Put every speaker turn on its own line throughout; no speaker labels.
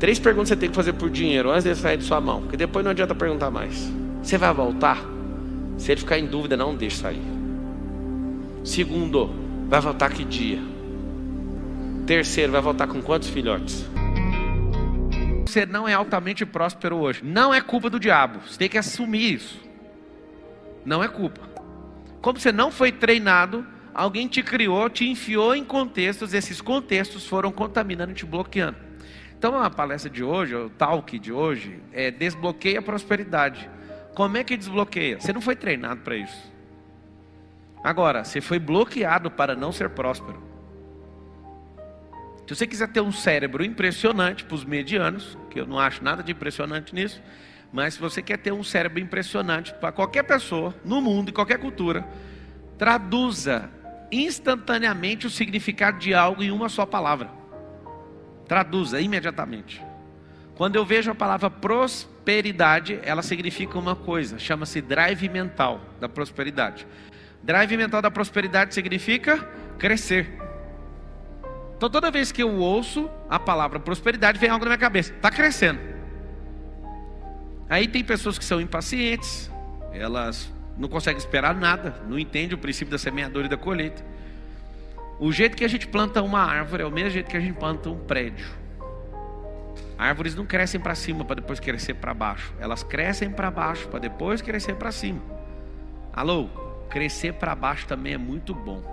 3 perguntas você tem que fazer por dinheiro antes de sair de sua mão, porque depois não adianta perguntar mais. Você vai voltar? Se ele ficar em dúvida, não deixe sair. Segundo, vai voltar que dia? Terceiro, vai voltar com quantos filhotes? Você não é altamente próspero hoje. Não é culpa do diabo. Você tem que assumir isso. Não é culpa. Como você não foi treinado, alguém te criou, te enfiou em contextos. Esses contextos foram contaminando e te bloqueando. Então a palestra de hoje, o talk de hoje, é desbloqueia a prosperidade. Como é que desbloqueia? Você não foi treinado para isso. Agora, você foi bloqueado para não ser próspero. Se você quiser ter um cérebro impressionante para os medianos, que eu não acho nada de impressionante nisso, mas se você quer ter um cérebro impressionante para qualquer pessoa, no mundo, em qualquer cultura, traduza instantaneamente o significado de algo em uma só palavra. Traduza imediatamente. Quando eu vejo a palavra prosperidade, ela significa uma coisa, chama-se drive mental da prosperidade. Drive mental da prosperidade significa crescer. Então toda vez que eu ouço a palavra prosperidade, vem algo na minha cabeça, está crescendo. Aí tem pessoas que são impacientes, elas não conseguem esperar nada, não entendem o princípio da semeadura e da colheita. O jeito que a gente planta uma árvore é o mesmo jeito que a gente planta um prédio. Árvores não crescem para cima para depois crescer para baixo, elas crescem para baixo para depois crescer para cima. Alô? Crescer para baixo também é muito bom.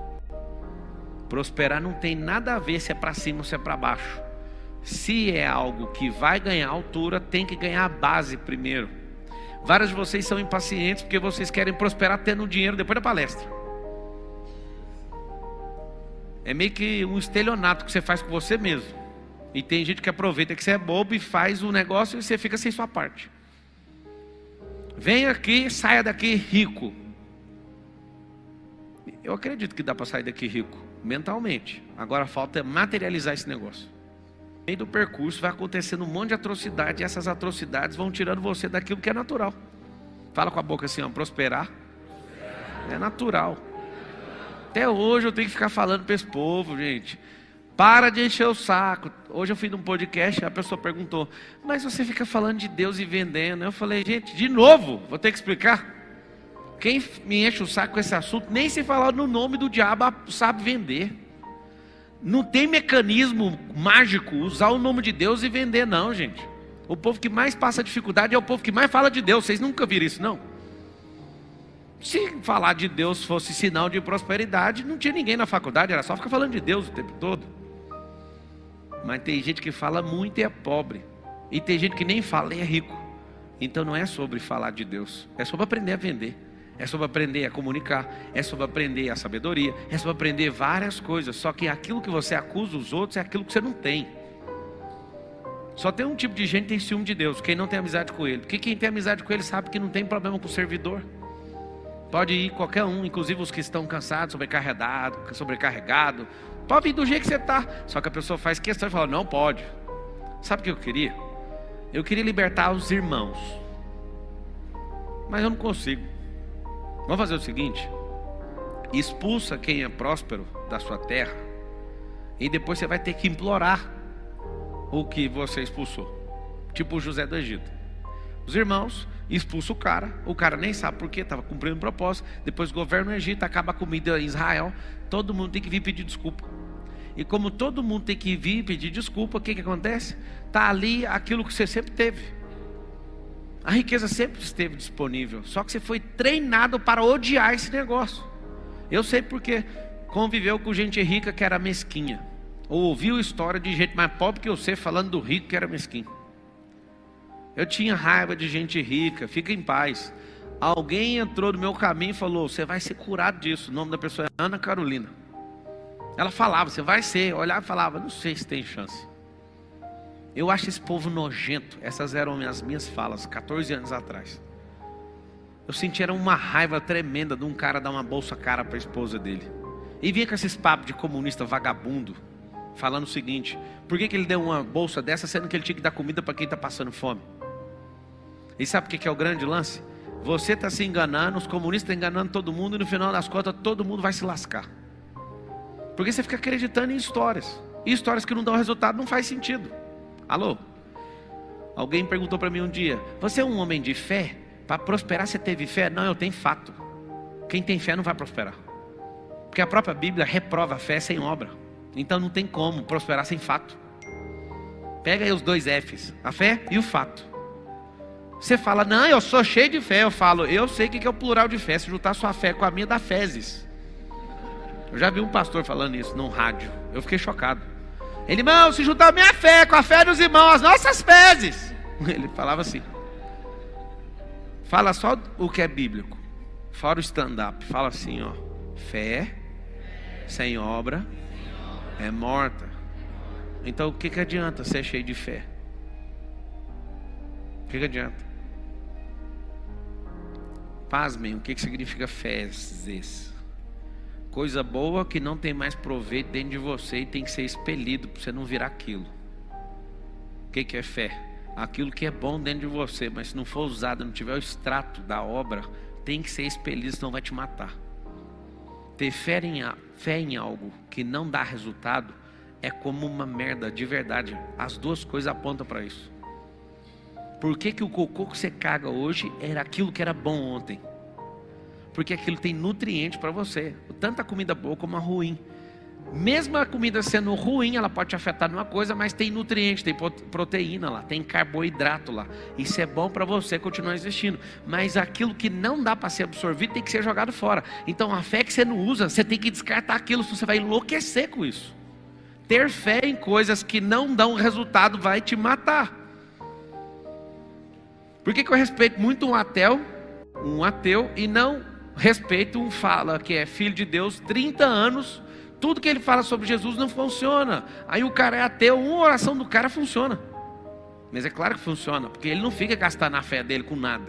Prosperar não tem nada a ver se é para cima ou se é para baixo. Se é algo que vai ganhar altura, tem que ganhar a base primeiro. Vários de vocês são impacientes porque vocês querem prosperar tendo dinheiro depois da palestra. É meio que um estelionato que você faz com você mesmo. E tem gente que aproveita que você é bobo e faz o negócio e você fica sem sua parte. Venha aqui, saia daqui rico. Eu acredito que dá para sair daqui rico, mentalmente. Agora falta materializar esse negócio. No meio do percurso vai acontecendo um monte de atrocidade. E essas atrocidades vão tirando você daquilo que é natural. Fala com a boca assim, ó, prosperar é natural. Até hoje eu tenho que ficar falando para esse povo, gente. Para de encher o saco. Hoje eu fiz um podcast e a pessoa perguntou, mas você fica falando de Deus e vendendo. Eu falei, gente, de novo, vou ter que explicar. Quem me enche o saco com esse assunto, nem se falar no nome do diabo sabe vender. Não tem mecanismo mágico usar o nome de Deus e vender não, gente. O povo que mais passa dificuldade é o povo que mais fala de Deus. Vocês nunca viram isso não? Se falar de Deus fosse sinal de prosperidade, não tinha ninguém na faculdade, era só ficar falando de Deus o tempo todo. Mas tem gente que fala muito e é pobre. E tem gente que nem fala e é rico. Então não é sobre falar de Deus, é sobre aprender a vender. É sobre aprender a comunicar, é sobre aprender a sabedoria, é sobre aprender várias coisas. Só que aquilo que você acusa os outros é aquilo que você não tem. Só tem um tipo de gente que tem ciúme de Deus, quem não tem amizade com Ele. Porque quem tem amizade com Ele sabe que não tem problema com o servidor. Pode ir qualquer um, inclusive os que estão cansados, sobrecarregado. Pode vir do jeito que você está. Só que a pessoa faz questão e fala, não pode. Sabe o que eu queria? Eu queria libertar os irmãos. Mas eu não consigo. Vamos fazer o seguinte, expulsa quem é próspero da sua terra, e depois você vai ter que implorar o que você expulsou. Tipo o José do Egito. Os irmãos expulsam o cara nem sabe por quê, estava cumprindo um propósito. Depois governa o Egito, acaba a comida em Israel, todo mundo tem que vir pedir desculpa. E como todo mundo tem que vir pedir desculpa, o que acontece? Está ali aquilo que você sempre teve. A riqueza sempre esteve disponível, só que você foi treinado para odiar esse negócio. Eu sei porque conviveu com gente rica que era mesquinha, ou ouviu história de gente mais pobre que você falando do rico que era mesquinho. Eu tinha raiva de gente rica, fica em paz. Alguém entrou no meu caminho e falou, você vai ser curado disso. O nome da pessoa é Ana Carolina. Ela falava, você vai ser, olhava e falava, não sei se tem chance. Eu acho esse povo nojento. Essas eram as minhas falas 14 anos atrás. Eu sentia uma raiva tremenda de um cara dar uma bolsa cara para a esposa dele. E vinha com esses papos de comunista vagabundo, falando o seguinte, por que ele deu uma bolsa dessa, sendo que ele tinha que dar comida para quem está passando fome? E sabe o que é o grande lance? Você está se enganando, os comunistas estão enganando todo mundo, e no final das contas todo mundo vai se lascar. Porque você fica acreditando em histórias. E histórias que não dão resultado não faz sentido. Alô? Alguém perguntou para mim um dia: você é um homem de fé? Para prosperar você teve fé? Não, eu tenho fato. Quem tem fé não vai prosperar. Porque a própria Bíblia reprova a fé sem obra. Então não tem como prosperar sem fato. Pega aí os 2 F's, a fé e o fato. Você fala: não, eu sou cheio de fé. Eu falo: eu sei o que é o plural de fé. Se juntar sua fé com a minha, dá fezes. Eu já vi um pastor falando isso num rádio. Eu fiquei chocado. Ele: irmão, se juntar a minha fé com a fé dos irmãos, as nossas fezes. Ele falava assim. Fala só o que é bíblico, fora o stand-up. Fala assim, ó: fé sem obra é morta. Então o que adianta ser cheio de fé? O que adianta? Pasmem, o que significa fezes? Coisa boa que não tem mais proveito dentro de você e tem que ser expelido para você não virar aquilo. O que é fé? Aquilo que é bom dentro de você, mas se não for usado, não tiver o extrato da obra, tem que ser expelido, senão vai te matar. Ter fé em algo que não dá resultado é como uma merda de verdade. As 2 coisas apontam para isso. Por que o cocô que você caga hoje era aquilo que era bom ontem? Porque aquilo tem nutriente para você. Tanto a comida boa como a ruim. Mesmo a comida sendo ruim, ela pode te afetar numa coisa, mas tem nutriente, tem proteína lá, tem carboidrato lá. Isso é bom para você continuar existindo. Mas aquilo que não dá para ser absorvido tem que ser jogado fora. Então a fé que você não usa, você tem que descartar aquilo, senão você vai enlouquecer com isso. Ter fé em coisas que não dão resultado vai te matar. Por que eu respeito muito um ateu e não respeito um fala que é filho de Deus, 30 anos... Tudo que ele fala sobre Jesus não funciona. Aí o cara é ateu, uma oração do cara funciona. Mas é claro que funciona, porque ele não fica gastando a fé dele com nada.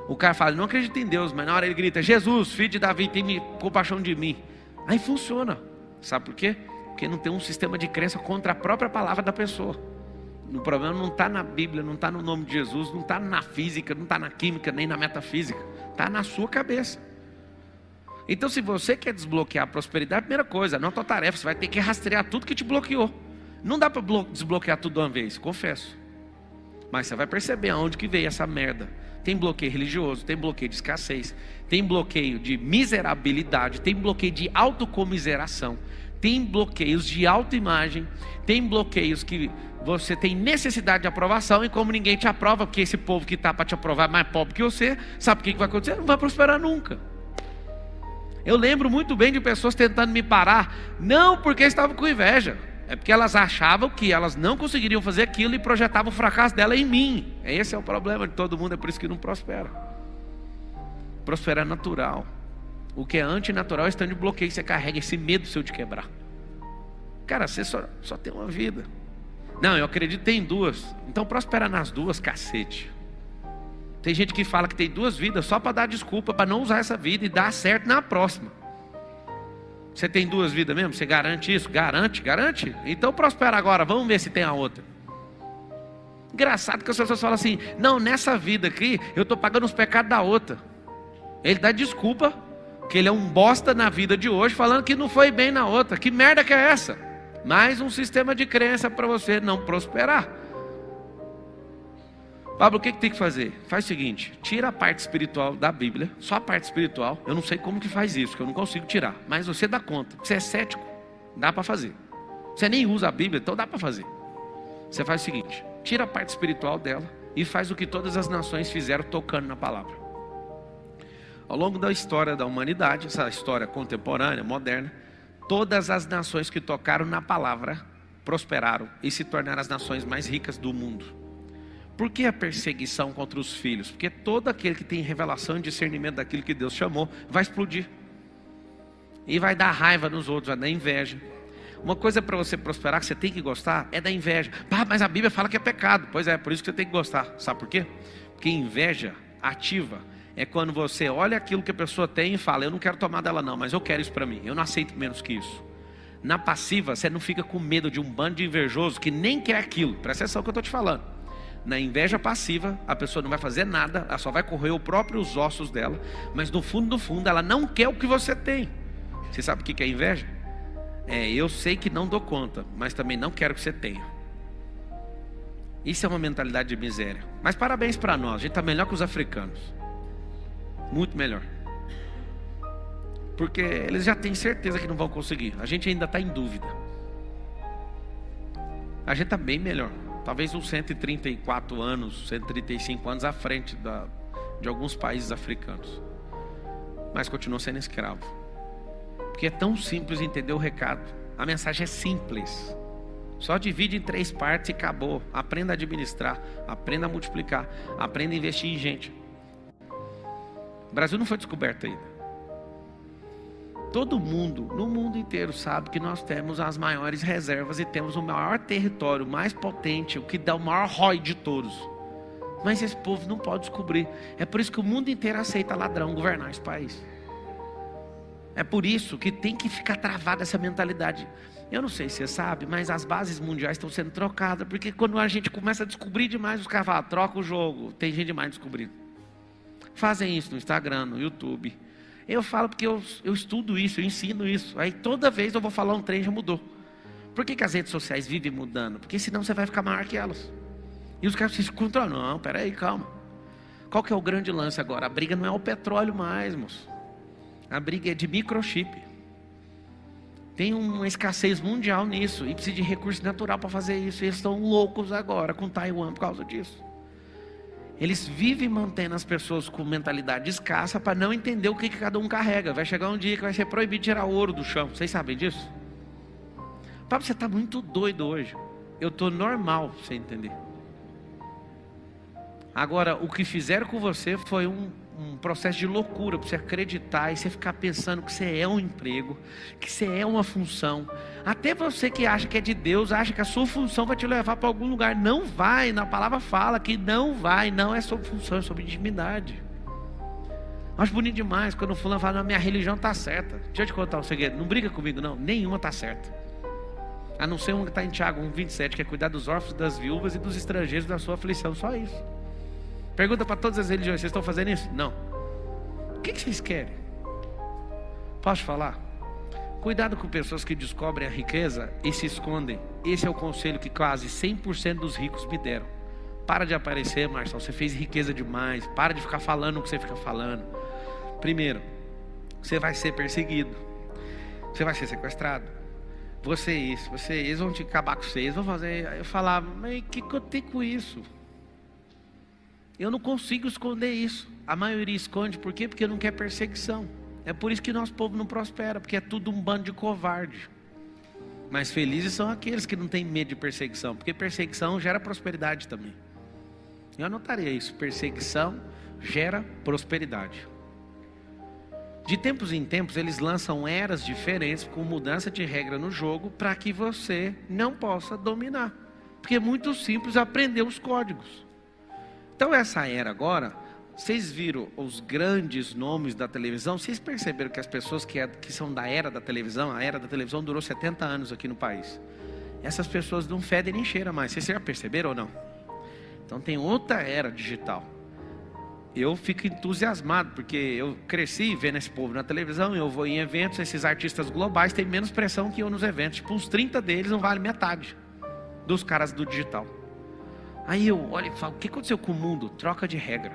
O cara fala: não acredito em Deus, mas na hora ele grita: Jesus, filho de Davi, tem compaixão de mim. Aí funciona. Sabe por quê? Porque não tem um sistema de crença contra a própria palavra da pessoa. O problema não está na Bíblia, não está no nome de Jesus, não está na física, não está na química, nem na metafísica. Está na sua cabeça. Então, se você quer desbloquear a prosperidade, a primeira coisa, não é tua tarefa, você vai ter que rastrear tudo que te bloqueou. Não dá para desbloquear tudo de uma vez, confesso. Mas você vai perceber aonde que veio essa merda. Tem bloqueio religioso, tem bloqueio de escassez, tem bloqueio de miserabilidade, tem bloqueio de autocomiseração, tem bloqueios de autoimagem, tem bloqueios que você tem necessidade de aprovação, e como ninguém te aprova, porque esse povo que está para te aprovar é mais pobre que você, sabe o que vai acontecer? Não vai prosperar nunca. Eu lembro muito bem de pessoas tentando me parar, não porque estavam com inveja, é porque elas achavam que elas não conseguiriam fazer aquilo e projetavam o fracasso dela em mim. Esse é o problema de todo mundo, é por isso que não prospera. Prosperar é natural. O que é antinatural é o estado de bloqueio, você carrega esse medo seu de quebrar. Cara, você só tem uma vida. Não, eu acredito que tem 2. Então prospera nas 2, cacete. Tem gente que fala que tem 2 vidas só para dar desculpa, para não usar essa vida e dar certo na próxima. Você tem 2 vidas mesmo? Você garante isso? Garante? Então prospera agora, vamos ver se tem a outra. Engraçado que as pessoas falam assim: não, nessa vida aqui eu estou pagando os pecados da outra. Ele dá desculpa que ele é um bosta na vida de hoje, falando que não foi bem na outra. Que merda que é essa? Mais um sistema de crença para você não prosperar. Pablo, o que tem que fazer? Faz o seguinte: tira a parte espiritual da Bíblia, só a parte espiritual. Eu não sei como que faz isso, que eu não consigo tirar, mas você dá conta. Você é cético, dá para fazer. Você nem usa a Bíblia, então dá para fazer. Você faz o seguinte: tira a parte espiritual dela e faz o que todas as nações fizeram tocando na palavra. Ao longo da história da humanidade, essa história contemporânea, moderna, todas as nações que tocaram na palavra prosperaram e se tornaram as nações mais ricas do mundo. Por que a perseguição contra os filhos? Porque todo aquele que tem revelação e discernimento daquilo que Deus chamou vai explodir. E vai dar raiva nos outros, vai dar inveja. Uma coisa para você prosperar que você tem que gostar é da inveja. Mas a Bíblia fala que é pecado. Pois é, por isso que você tem que gostar. Sabe por quê? Porque inveja ativa é quando você olha aquilo que a pessoa tem e fala: eu não quero tomar dela não, mas eu quero isso para mim, eu não aceito menos que isso. Na passiva, você não fica com medo de um bando de invejoso que nem quer aquilo. Presta atenção no que eu estou te falando. Na inveja passiva, a pessoa não vai fazer nada, ela só vai corroer os próprios ossos dela, mas no fundo, ela não quer o que você tem. Você sabe o que é inveja? Eu sei que não dou conta, mas também não quero que você tenha. Isso é uma mentalidade de miséria. Mas parabéns para nós, a gente está melhor que os africanos. Muito melhor. Porque eles já têm certeza que não vão conseguir. A gente ainda está em dúvida. A gente está bem melhor. Talvez uns 134 anos, 135 anos à frente de alguns países africanos. Mas continua sendo escravo. Porque é tão simples entender o recado. A mensagem é simples. Só divide em 3 partes e acabou. Aprenda a administrar, aprenda a multiplicar, aprenda a investir em gente. O Brasil não foi descoberto ainda. Todo mundo, no mundo inteiro, sabe que nós temos as maiores reservas e temos o maior território, mais potente, o que dá o maior ROI de todos. Mas esse povo não pode descobrir. É por isso que o mundo inteiro aceita ladrão governar esse país. É por isso que tem que ficar travada essa mentalidade. Eu não sei se você sabe, mas as bases mundiais estão sendo trocadas. Porque quando a gente começa a descobrir demais, os caras falam, troca o jogo. Tem gente demais descobrindo. Fazem isso no Instagram, no YouTube. Eu falo porque eu estudo isso, eu ensino isso. Aí toda vez eu vou falar um trem, já mudou. Por que as redes sociais vivem mudando? Porque senão você vai ficar maior que elas. E os caras se controlam. Não, peraí, calma. Qual que é o grande lance agora? A briga não é o petróleo mais, moço. A briga é de microchip. Tem uma escassez mundial nisso. E precisa de recurso natural para fazer isso. E eles estão loucos agora com Taiwan por causa disso. Eles vivem mantendo as pessoas com mentalidade escassa para não entender o que cada um carrega. Vai chegar um dia que vai ser proibido tirar ouro do chão. Vocês sabem disso? Papo, você está muito doido hoje. Eu estou normal, você entender. Agora, o que fizeram com você foi um processo de loucura para você acreditar e você ficar pensando que você é um emprego, que você é uma função. Até você que acha que é de Deus, acha que a sua função vai te levar para algum lugar. Não vai, na palavra fala que não vai, não é sobre função, é sobre intimidade. Acho bonito demais quando o fulano fala, não, minha religião está certa. Deixa eu te contar um segredo, não briga comigo não, nenhuma está certa. A não ser uma que está em Tiago 1,27, que é cuidar dos órfãos, das viúvas e dos estrangeiros da sua aflição, só isso. Pergunta para todas as religiões, vocês estão fazendo isso? Não. O que vocês querem? Posso falar? Cuidado com pessoas que descobrem a riqueza e se escondem. Esse é o conselho que quase 100% dos ricos me deram. Para de aparecer, Marcelo, você fez riqueza demais. Para de ficar falando o que você fica falando. Primeiro, você vai ser perseguido. Você vai ser sequestrado. Vocês vão te acabar com vocês. Vão fazer. Eu falava, mas o que eu tenho com isso? Eu não consigo esconder isso. A maioria esconde, por quê? Porque não quer perseguição. É por isso que nosso povo não prospera, porque é tudo um bando de covarde. Mas felizes são aqueles que não têm medo de perseguição, porque perseguição gera prosperidade também. Eu anotaria isso, perseguição gera prosperidade. De tempos em tempos eles lançam eras diferentes, com mudança de regra no jogo, para que você não possa dominar. Porque é muito simples aprender os códigos. Então essa era agora, vocês viram os grandes nomes da televisão, vocês perceberam que as pessoas que são da era da televisão, a era da televisão durou 70 anos aqui no país. Essas pessoas não fedem nem cheiram mais, vocês já perceberam ou não? Então tem outra era digital. Eu fico entusiasmado, porque eu cresci vendo esse povo na televisão, eu vou em eventos, esses artistas globais têm menos pressão que eu nos eventos, tipo uns 30 deles não vale metade dos caras do digital. Aí eu olho e falo, o que aconteceu com o mundo? Troca de regra.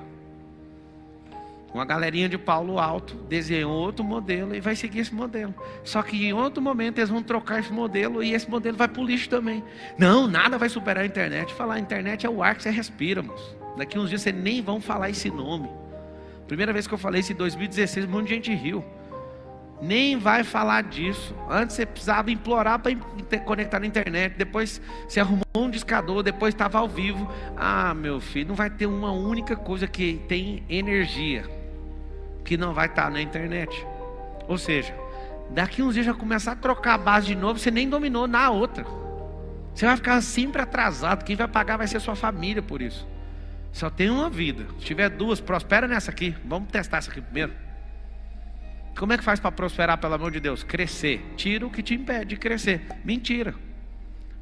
Uma galerinha de Paulo Alto desenhou outro modelo e vai seguir esse modelo. Só que em outro momento eles vão trocar esse modelo e esse modelo vai para o lixo também. Não, nada vai superar a internet. Falar, a internet é o ar que você respira, moço. Daqui uns dias vocês nem vão falar esse nome. Primeira vez que eu falei isso em 2016, um monte de gente riu. Nem vai falar disso. Antes você precisava implorar para conectar na internet. Depois você arrumou um discador. Depois estava ao vivo. Ah, meu filho, não vai ter uma única coisa que tem energia que não vai estar na internet. Ou seja, daqui uns dias já começar a trocar a base de novo. Você nem dominou na outra. Você vai ficar sempre atrasado. Quem vai pagar vai ser sua família por isso. Só tem uma vida. Se tiver duas, prospera nessa aqui. Vamos testar essa aqui primeiro. Como é que faz para prosperar, pelo amor de Deus? Crescer. Tira o que te impede de crescer. Mentira.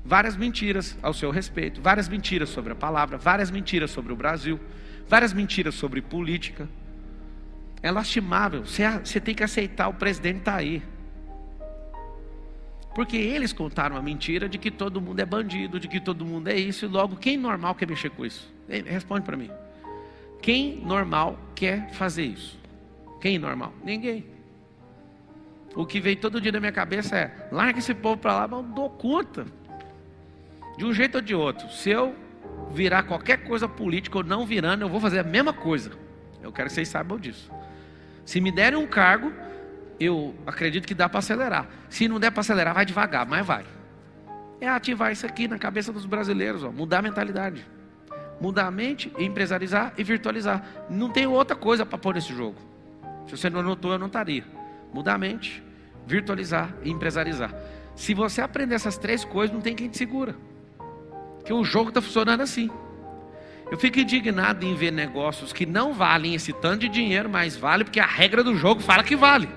Várias mentiras ao seu respeito. Várias mentiras sobre a palavra. Várias mentiras sobre o Brasil. Várias mentiras sobre política. É lastimável. Você tem que aceitar, o presidente está aí. Porque eles contaram a mentira de que todo mundo é bandido, de que todo mundo é isso, e logo, quem normal quer mexer com isso? Responde para mim. Quem normal quer fazer isso? Quem normal? Ninguém. O que vem todo dia na minha cabeça é: larga esse povo para lá, mas eu dou conta. De um jeito ou de outro. Se eu virar qualquer coisa política ou não virando, eu vou fazer a mesma coisa. Eu quero que vocês saibam disso. Se me derem um cargo, eu acredito que dá para acelerar. Se não der para acelerar, vai devagar, mas vai. É ativar isso aqui na cabeça dos brasileiros, ó, mudar a mentalidade. Mudar a mente, empresarizar e virtualizar. Não tem outra coisa para pôr nesse jogo. Se você não anotou, eu não estaria. Mudar a mente, virtualizar e empresarizar. Se você aprender essas 3 coisas, não tem quem te segura. Porque o jogo está funcionando assim. Eu fico indignado em ver negócios que não valem esse tanto de dinheiro, mas vale porque a regra do jogo fala que vale.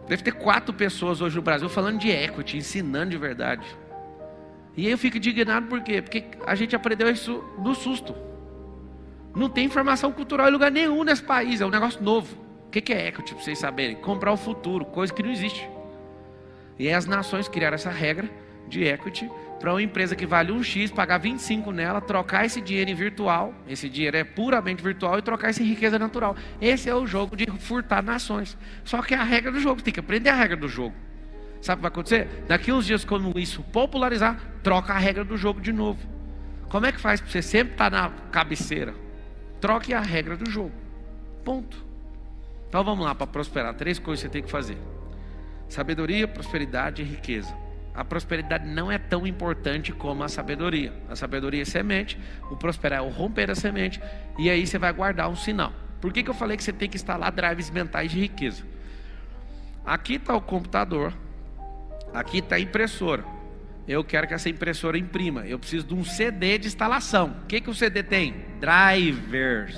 Deve ter 4 pessoas hoje no Brasil falando de equity, ensinando de verdade. E aí eu fico indignado por quê? Porque a gente aprendeu isso no susto. Não tem informação cultural em lugar nenhum nesse país, é um negócio novo. O que é equity, para vocês saberem? Comprar o futuro, coisa que não existe. E aí as nações criaram essa regra de equity para uma empresa que vale 1 X, pagar 25 nela, trocar esse dinheiro em virtual, esse dinheiro é puramente virtual, e trocar isso em riqueza natural. Esse é o jogo de furtar nações. Só que é a regra do jogo, você tem que aprender a regra do jogo. Sabe o que vai acontecer? Daqui uns dias, quando isso popularizar, troca a regra do jogo de novo. Como é que faz para você sempre estar na cabeceira? Troque a regra do jogo. Ponto. Então vamos lá, para prosperar, 3 coisas que você tem que fazer: sabedoria, prosperidade e riqueza. A prosperidade não é tão importante como a sabedoria. A sabedoria é semente, o prosperar é o romper a semente, e aí você vai guardar um sinal. Por que eu falei que você tem que instalar drives mentais de riqueza? Aqui está o computador, aqui está a impressora. Eu quero que essa impressora imprima. Eu preciso de um CD de instalação. O que o CD tem? Drivers.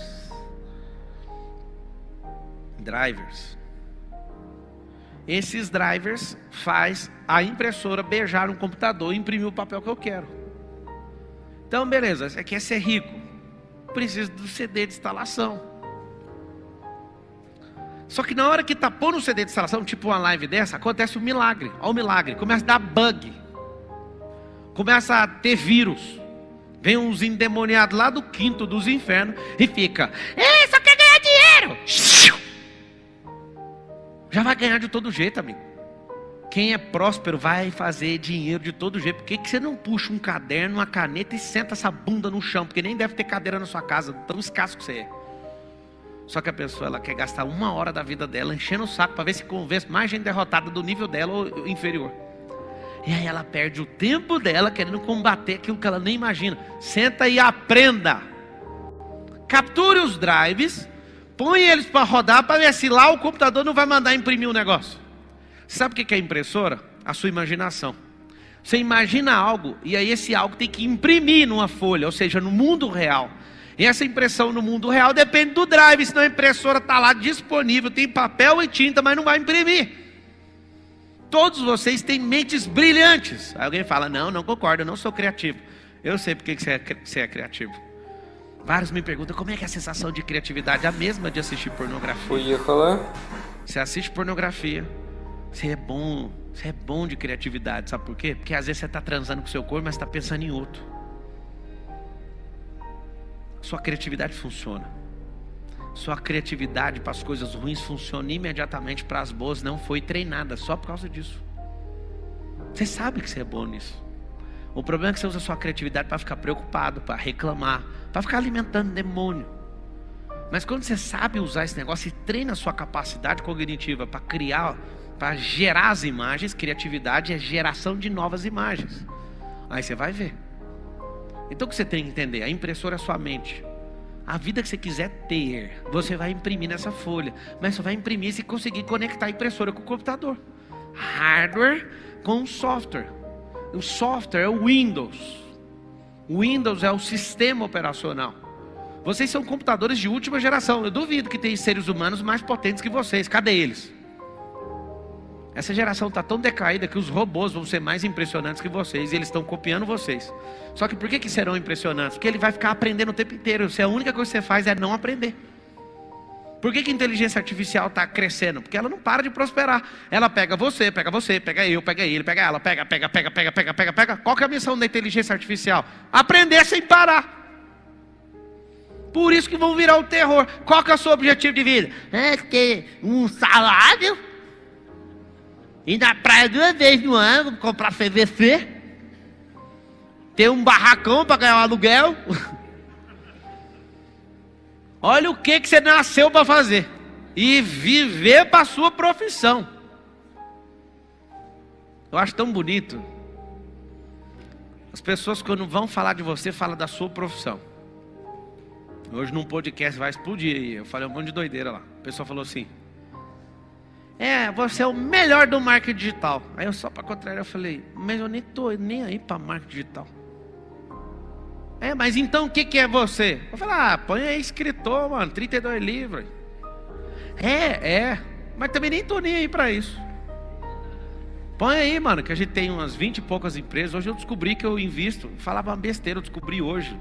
Esses drivers faz a impressora beijar um computador e imprimir o papel que eu quero. Então beleza, você quer ser rico, precisa do CD de instalação. Só que na hora que está pondo o CD de instalação, tipo uma live dessa, acontece um milagre. Olha o milagre, começa a dar bug, começa a ter vírus. Vem uns endemoniados lá do 5º dos infernos e fica: ei, só quer ganhar dinheiro. Já vai ganhar de todo jeito, amigo. Quem é próspero vai fazer dinheiro de todo jeito. Por que você não puxa um caderno, uma caneta e senta essa bunda no chão? Porque nem deve ter cadeira na sua casa, tão escasso que você é. Só que a pessoa, ela quer gastar 1 hora da vida dela enchendo o saco para ver se convence mais gente derrotada do nível dela ou inferior. E aí ela perde o tempo dela querendo combater aquilo que ela nem imagina. Senta e aprenda. Capture os drives, põe eles para rodar para ver se lá o computador não vai mandar imprimir o negócio. Sabe o que é impressora? A sua imaginação. Você imagina algo e aí esse algo tem que imprimir numa folha, ou seja, no mundo real. E essa impressão no mundo real depende do drive, senão a impressora está lá disponível, tem papel e tinta, mas não vai imprimir. Todos vocês têm mentes brilhantes. Aí alguém fala: não concordo, eu não sou criativo. Eu sei porque você é criativo. Vários me perguntam: como é que é a sensação de criatividade? A mesma de assistir pornografia. Você assiste pornografia, você é bom de criatividade. Sabe por quê? Porque às vezes você está transando com o seu corpo, mas está pensando em outro. Sua criatividade funciona. Sua criatividade para as coisas ruins funciona imediatamente para as boas. Não foi treinada só por causa disso. Você sabe que você é bom nisso. O problema é que você usa a sua criatividade para ficar preocupado, para reclamar, para ficar alimentando demônio. Mas quando você sabe usar esse negócio e treina a sua capacidade cognitiva para criar, para gerar as imagens, criatividade é geração de novas imagens. Aí você vai ver. Então o que você tem que entender? A impressora é a sua mente. A vida que você quiser ter, você vai imprimir nessa folha. Mas só vai imprimir se conseguir conectar a impressora com o computador. Hardware com software. O software é o Windows. O Windows é o sistema operacional. Vocês são computadores de última geração. Eu duvido que tem seres humanos mais potentes que vocês. Cadê eles? Essa geração está tão decaída que os robôs vão ser mais impressionantes que vocês. E eles estão copiando vocês. Só que por que serão impressionantes? Porque ele vai ficar aprendendo o tempo inteiro. Se a única coisa que você faz é não aprender. Por que a inteligência artificial está crescendo? Porque ela não para de prosperar. Ela pega você, pega eu, pega ele, pega ela, pega. Qual que é a missão da inteligência artificial? Aprender sem parar. Por isso que vão virar o terror. Qual que é o seu objetivo de vida? É ter um salário, ir na praia 2 vezes no ano, comprar CVC, ter um barracão para ganhar um aluguel. Olha o que você nasceu para fazer. E viver para a sua profissão. Eu acho tão bonito. As pessoas, quando vão falar de você, falam da sua profissão. Hoje num podcast vai explodir aí. Eu falei um monte de doideira lá. O pessoal falou assim: você é o melhor do marketing digital. Aí eu só para contrariar, eu falei: mas eu nem tô nem aí para marketing digital. Mas então o que é você? Eu falei: põe aí escritor, mano, 32 livros. Mas também nem tô nem aí para isso. Põe aí, mano, que a gente tem umas 20 e poucas empresas. Hoje eu descobri que eu invisto. Falava uma besteira, eu descobri hoje.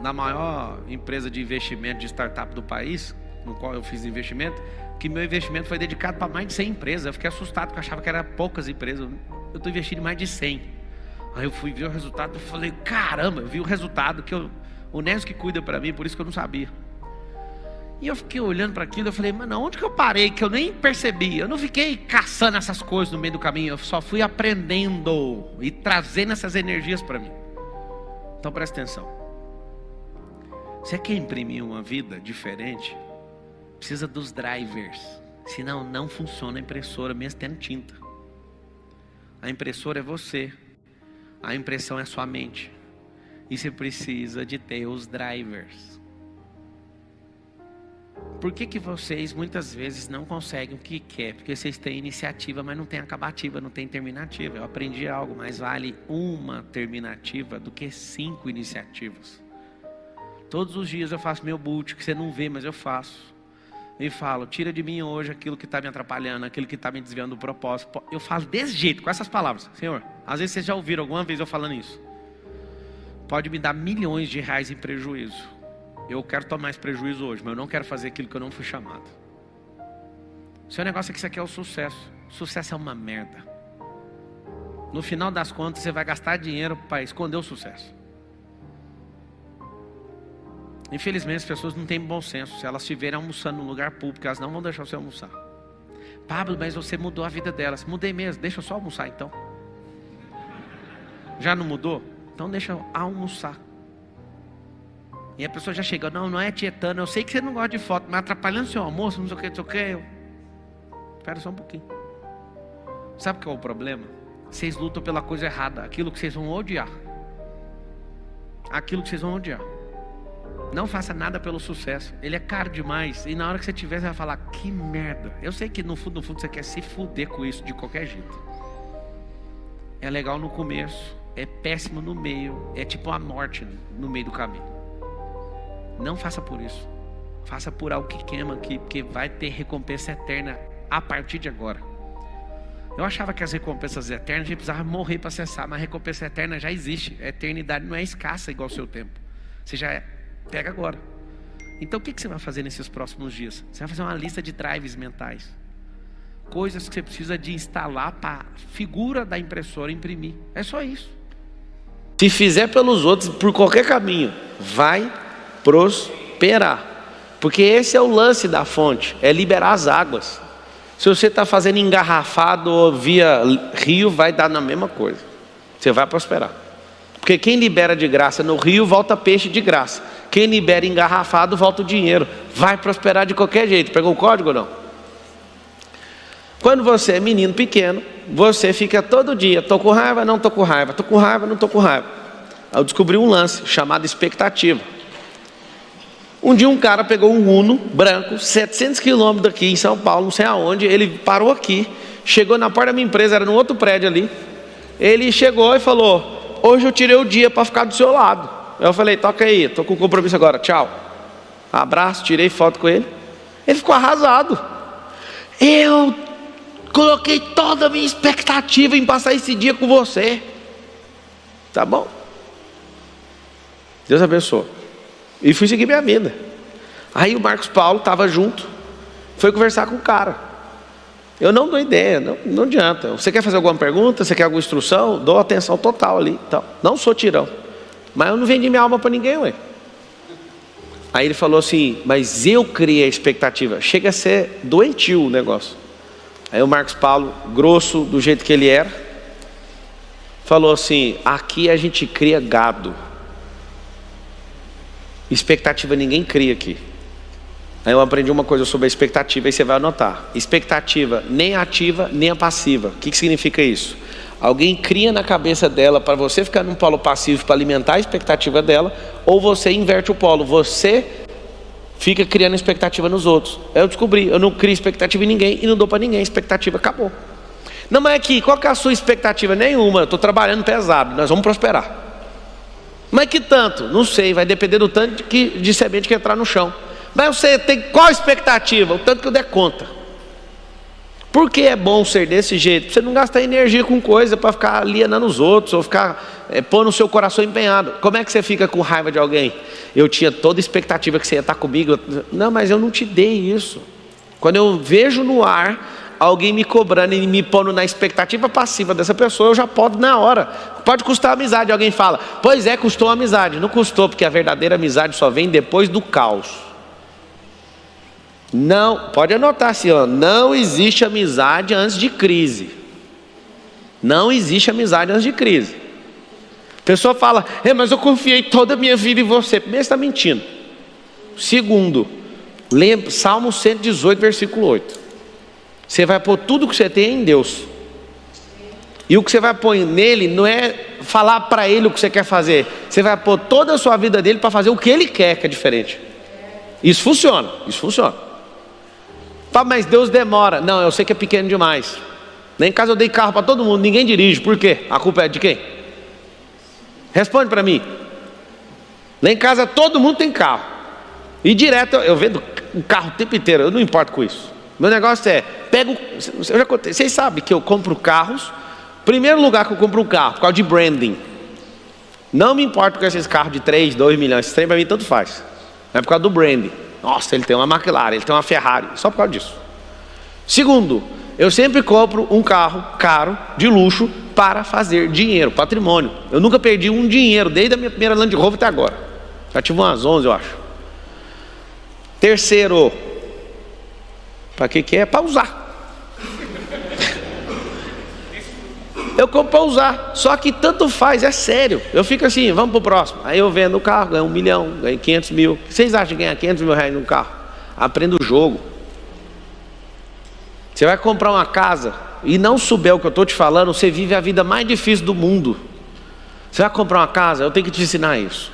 Na maior empresa de investimento de startup do país, no qual eu fiz investimento, que meu investimento foi dedicado para mais de 100 empresas. Eu fiquei assustado, porque eu achava que era poucas empresas. Eu estou investindo em mais de 100. Aí eu fui ver o resultado, eu falei: caramba, eu vi o resultado, o Nézio que cuida para mim, por isso que eu não sabia. E eu fiquei olhando para aquilo, eu falei: mano, onde que eu parei, que eu nem percebi? Eu não fiquei caçando essas coisas no meio do caminho, eu só fui aprendendo e trazendo essas energias para mim. Então presta atenção. Você quer imprimir uma vida diferente? Precisa dos drivers. Senão não funciona a impressora, mesmo tendo tinta. A impressora é você. A impressão é sua mente. E você precisa de ter os drivers. Por que vocês muitas vezes não conseguem o que quer? Porque vocês têm iniciativa, mas não têm acabativa, não têm terminativa. Eu aprendi algo: mais vale uma terminativa do que 5 iniciativas. Todos os dias eu faço meu boot, que você não vê, mas eu faço. E falo: tira de mim hoje aquilo que está me atrapalhando, aquilo que está me desviando do propósito. Eu faço desse jeito, com essas palavras. Senhor, às vezes vocês já ouviram alguma vez eu falando isso. Pode me dar milhões de reais em prejuízo. Eu quero tomar esse prejuízo hoje, mas eu não quero fazer aquilo que eu não fui chamado. O seu negócio é que isso aqui é o sucesso. Sucesso é uma merda. No final das contas, você vai gastar dinheiro para esconder o sucesso. Infelizmente as pessoas não têm bom senso. Se elas estiverem almoçando num lugar público, elas não vão deixar você almoçar. Pablo, mas você mudou a vida delas. Mudei mesmo, deixa eu só almoçar então. Já não mudou? Então deixa eu almoçar. E a pessoa já chega: não é tietando, eu sei que você não gosta de foto, mas atrapalhando seu almoço, não sei o que. Espera só um pouquinho. Sabe qual é o problema? Vocês lutam pela coisa errada, aquilo que vocês vão odiar. Aquilo que vocês vão odiar. Não faça nada pelo sucesso. Ele é caro demais. E na hora que você tiver, você vai falar: que merda. Eu sei que no fundo você quer se fuder com isso de qualquer jeito. É legal no começo, é péssimo no meio, é tipo a morte no meio do caminho. Não faça por isso. Faça por algo que queima, que vai ter recompensa eterna a partir de agora. Eu achava que as recompensas eternas a gente precisava morrer para acessar, mas a recompensa eterna já existe. A eternidade não é escassa igual ao seu tempo. Você já pega agora. Então o que você vai fazer nesses próximos dias? Você vai fazer uma lista de drives mentais. Coisas que você precisa de instalar para a figura da impressora imprimir. É só isso. Se fizer pelos outros, por qualquer caminho, vai prosperar. Porque esse é o lance da fonte, é liberar as águas. Se você está fazendo engarrafado ou via rio, vai dar na mesma coisa. Você vai prosperar. Porque quem libera de graça no rio, volta peixe de graça. Quem libera engarrafado, volta o dinheiro. Vai prosperar de qualquer jeito. Pegou o código ou não? Quando você é menino pequeno, você fica todo dia: tô com raiva, não tô com raiva, tô com raiva, não tô com raiva. Eu descobri um lance chamado expectativa. Um dia um cara pegou um Uno branco, 700 quilômetros daqui em São Paulo, não sei aonde. Ele parou aqui, chegou na porta da minha empresa, era no outro prédio ali. Ele chegou e falou: hoje eu tirei o dia para ficar do seu lado. Eu falei: toca aí, tô com compromisso agora, tchau. Abraço, tirei foto com ele. Ele ficou arrasado. Eu coloquei toda a minha expectativa em passar esse dia com você. Tá bom? Deus abençoe. E fui seguir minha vida. Aí o Marcos Paulo estava junto, foi conversar com o cara. Eu não dou ideia, não adianta. Você quer fazer alguma pergunta, você quer alguma instrução? Dou atenção total ali. Então, não sou tirão, mas eu não vendi minha alma para ninguém, ué. Aí ele falou assim, mas eu criei a expectativa. Chega a ser doentio o negócio. Aí o Marcos Paulo, grosso do jeito que ele era, falou assim, aqui a gente cria gado. Expectativa ninguém cria aqui. Aí eu aprendi uma coisa sobre a expectativa, aí você vai anotar. Expectativa nem ativa, nem a passiva. O que significa isso? Alguém cria na cabeça dela para você ficar num polo passivo para alimentar a expectativa dela, ou você inverte o polo, você fica criando expectativa nos outros. Aí eu descobri, eu não crio expectativa em ninguém e não dou para ninguém, a expectativa acabou. Não, mas aqui, qual que é a sua expectativa? Nenhuma, eu estou trabalhando pesado, nós vamos prosperar. Mas que tanto? Não sei, vai depender do tanto de semente que entrar no chão. Mas você tem qual expectativa? O tanto que eu der conta. Por que é bom ser desse jeito? Pra você não gastar energia com coisa para ficar alienando os outros, ou ficar pondo o seu coração empenhado. Como é que você fica com raiva de alguém? Eu tinha toda a expectativa que você ia estar comigo. Não, mas eu não te dei isso. Quando eu vejo no ar alguém me cobrando e me pondo na expectativa passiva dessa pessoa, eu já podo na hora. Pode custar a amizade. Alguém fala, pois é, custou a amizade. Não custou, porque a verdadeira amizade só vem depois do caos. Não, pode anotar assim, ó, não existe amizade antes de crise. Não existe amizade antes de crise. A pessoa fala, mas eu confiei toda a minha vida em você. Primeiro, você está mentindo. Segundo, lembra, Salmo 118, versículo 8. Você vai pôr tudo que você tem em Deus. E o que você vai pôr nele não é falar para ele o que você quer fazer. Você vai pôr toda a sua vida dele para fazer o que ele quer, que é diferente. Isso funciona, isso funciona. Mas Deus demora. Não, eu sei que é pequeno demais. Nem em casa eu dei carro para todo mundo, ninguém dirige. Por quê? A culpa é de quem? Responde para mim. Lá em casa todo mundo tem carro. E direto eu vendo o carro o tempo inteiro. Eu não importo com isso. Meu negócio é, eu já contei, vocês sabem que eu compro carros. Primeiro lugar que eu compro um carro, por causa de branding. Não me importo com esses carros de 3, 2 milhões. Esse trem para mim tanto faz. É por causa do branding. Nossa, ele tem uma McLaren, ele tem uma Ferrari, só por causa disso. Segundo, eu sempre compro um carro caro, de luxo, para fazer dinheiro, patrimônio. Eu nunca perdi um dinheiro, desde a minha primeira Land Rover até agora. Já tive umas 11, eu acho. Terceiro, para que é? Para usar. Eu compro para usar, só que tanto faz, é sério. Eu fico assim, vamos para o próximo. Aí eu vendo o carro, ganho 1 milhão, ganho 500 mil. O que vocês acham de ganhar 500 mil reais num carro? Aprenda o jogo. Você vai comprar uma casa e não souber o que eu estou te falando, você vive a vida mais difícil do mundo. Você vai comprar uma casa, eu tenho que te ensinar isso.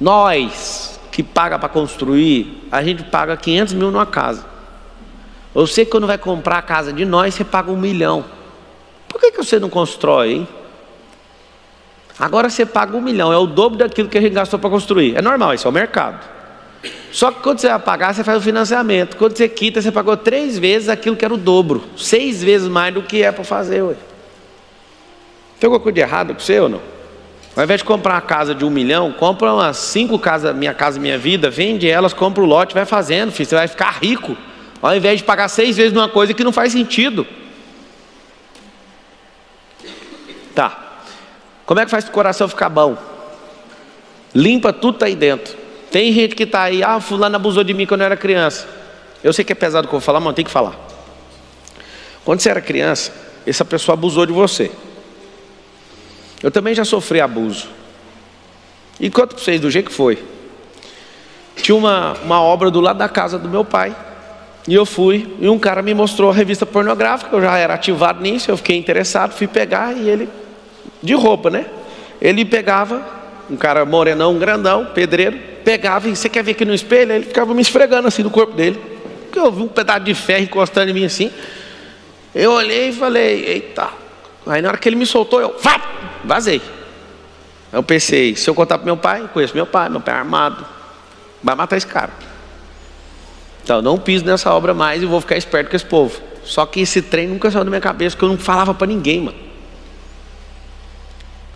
Nós que paga para construir, a gente paga 500 mil numa casa. Você quando vai comprar a casa de nós, você paga 1 milhão. Por que você não constrói, hein? Agora você paga 1 milhão, é o dobro daquilo que a gente gastou para construir. É normal, isso é o mercado. Só que quando você vai pagar, você faz o financiamento. Quando você quita, você pagou 3 vezes aquilo que era o dobro. 6 vezes mais do que é para fazer, ué. Tem alguma coisa de errado com você ou não? Ao invés de comprar uma casa de 1 milhão, compra umas 5 casas, Minha Casa Minha Vida, vende elas, compra o lote, vai fazendo, filho, você vai ficar rico. Ao invés de pagar 6 vezes numa coisa que não faz sentido. Tá. Como é que faz o coração ficar bom? Limpa tudo que está aí dentro. Tem gente que está aí, fulano abusou de mim quando eu era criança. Eu sei que é pesado o que eu vou falar, mas eu tenho que falar. Quando você era criança, essa pessoa abusou de você. Eu também já sofri abuso. E conto para vocês do jeito que foi. Tinha uma obra do lado da casa do meu pai. E eu fui, e um cara me mostrou a revista pornográfica. Eu já era ativado nisso, eu fiquei interessado, fui pegar. E ele, de roupa, né? Ele pegava, um cara morenão, grandão, pedreiro, pegava, e você quer ver aqui no espelho? Ele ficava me esfregando assim no corpo dele. Porque eu vi um pedaço de ferro encostando em mim assim. Eu olhei e falei, eita. Aí na hora que ele me soltou, eu vazei. Aí eu pensei, se eu contar para meu pai, conheço meu pai é armado, vai matar esse cara. Então não piso nessa obra mais e vou ficar esperto com esse povo. Só que esse trem nunca saiu da minha cabeça, porque eu não falava para ninguém, mano.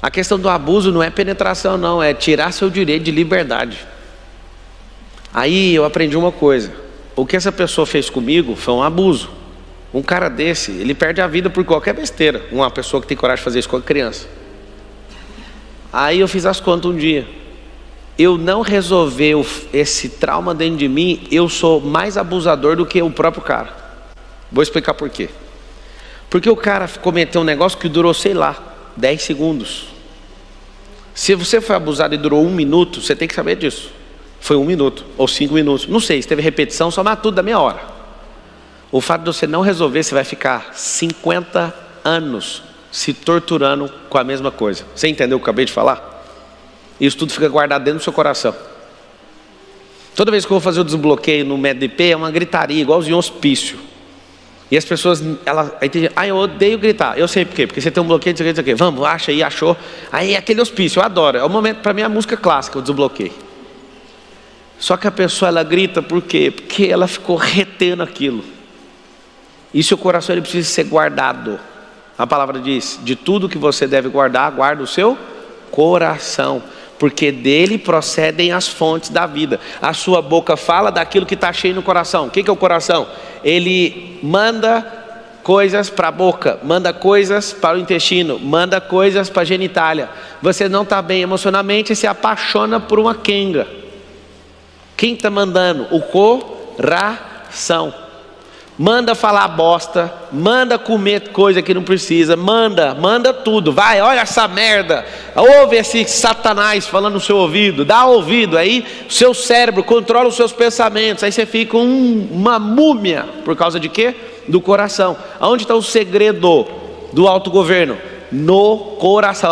A questão do abuso não é penetração não, é tirar seu direito de liberdade. Aí eu aprendi uma coisa. O que essa pessoa fez comigo foi um abuso. Um cara desse, ele perde a vida por qualquer besteira. Uma pessoa que tem coragem de fazer isso com a criança. Aí eu fiz as contas um dia. Eu não resolver esse trauma dentro de mim, eu sou mais abusador do que o próprio cara. Vou explicar por quê. Porque o cara cometeu um negócio que durou, sei lá, 10 segundos. Se você foi abusado e durou 1 minuto, você tem que saber disso. Foi 1 minuto ou 5 minutos. Não sei, se teve repetição, soma tudo da meia hora. O fato de você não resolver, você vai ficar 50 anos se torturando com a mesma coisa. Você entendeu o que eu acabei de falar? Isso tudo fica guardado dentro do seu coração. Toda vez que eu vou fazer o desbloqueio no MedDP, é uma gritaria, igualzinho hospício. E as pessoas, eu odeio gritar. Eu sei por quê, porque você tem um bloqueio, não sei o quê. Vamos, acha aí, achou. Aí é aquele hospício, eu adoro. É o momento, para mim, a música clássica, o desbloqueio. Só que a pessoa, ela grita por quê? Porque ela ficou retendo aquilo. E seu coração, ele precisa ser guardado. A palavra diz, de tudo que você deve guardar, guarda o seu coração. Porque dele procedem as fontes da vida. A sua boca fala daquilo que está cheio no coração. O que é o coração? Ele manda coisas para a boca, manda coisas para o intestino, manda coisas para a genitália. Você não está bem emocionalmente e se apaixona por uma quenga. Quem está mandando? O coração. Manda falar bosta, manda comer coisa que não precisa, manda tudo. Vai, olha essa merda, ouve esse satanás falando no seu ouvido, dá ouvido, aí o seu cérebro controla os seus pensamentos, aí você fica uma múmia, por causa de quê? Do coração. Aonde está o segredo do autogoverno? No coração.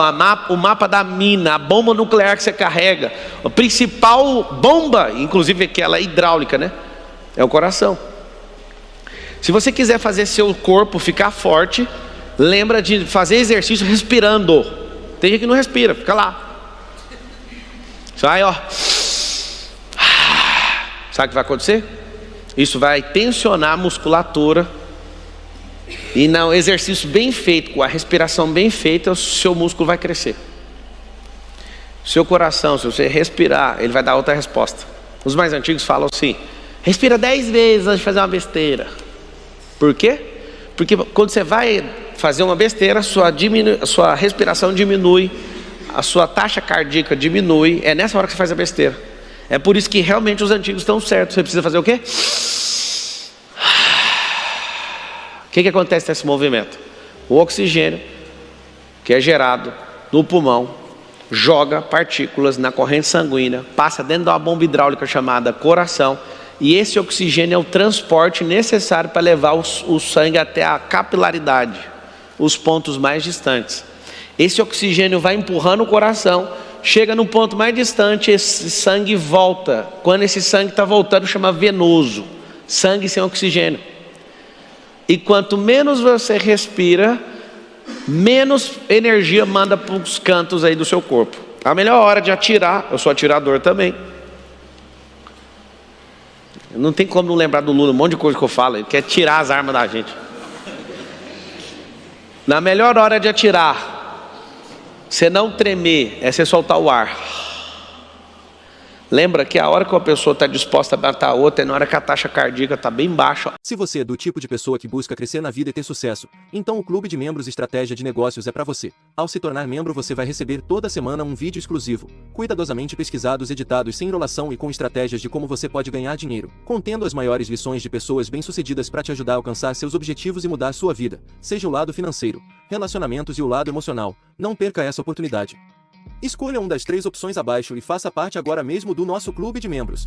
O mapa da mina, a bomba nuclear que você carrega, a principal bomba, inclusive aquela hidráulica, né? É o coração. Se você quiser fazer seu corpo ficar forte, lembra de fazer exercício respirando. Tem gente que não respira, fica lá. Você vai, ó. Sabe o que vai acontecer? Isso vai tensionar a musculatura. E no exercício bem feito, com a respiração bem feita, o seu músculo vai crescer. Seu coração, se você respirar, ele vai dar outra resposta. Os mais antigos falam assim: respira 10 vezes antes de fazer uma besteira. Por quê? Porque quando você vai fazer uma besteira, sua respiração diminui, a sua taxa cardíaca diminui, é nessa hora que você faz a besteira. É por isso que realmente os antigos estão certos. Você precisa fazer o quê? O que acontece nesse movimento? O oxigênio, que é gerado no pulmão, joga partículas na corrente sanguínea, passa dentro de uma bomba hidráulica chamada coração, e esse oxigênio é o transporte necessário para levar o sangue até a capilaridade, os pontos mais distantes. Esse oxigênio vai empurrando o coração, chega no ponto mais distante, esse sangue volta. Quando esse sangue está voltando, chama venoso, sangue sem oxigênio. E quanto menos você respira, menos energia manda para os cantos aí do seu corpo. A melhor hora de atirar, eu sou atirador também. Não tem como não lembrar do Lula, um monte de coisa que eu falo, ele quer tirar as armas da gente. Na melhor hora de atirar, você não tremer, é você soltar o ar. Lembra que a hora que uma pessoa está disposta a matar a outra é na hora que a taxa cardíaca está bem baixa.
Se você é do tipo de pessoa que busca crescer na vida e ter sucesso, então o Clube de Membros Estratégia de Negócios é para você. Ao se tornar membro, você vai receber toda semana um vídeo exclusivo, cuidadosamente pesquisados, editados sem enrolação e com estratégias de como você pode ganhar dinheiro, contendo as maiores lições de pessoas bem-sucedidas para te ajudar a alcançar seus objetivos e mudar sua vida, seja o lado financeiro, relacionamentos e o lado emocional. Não perca essa oportunidade. Escolha uma das 3 opções abaixo e faça parte agora mesmo do nosso clube de membros.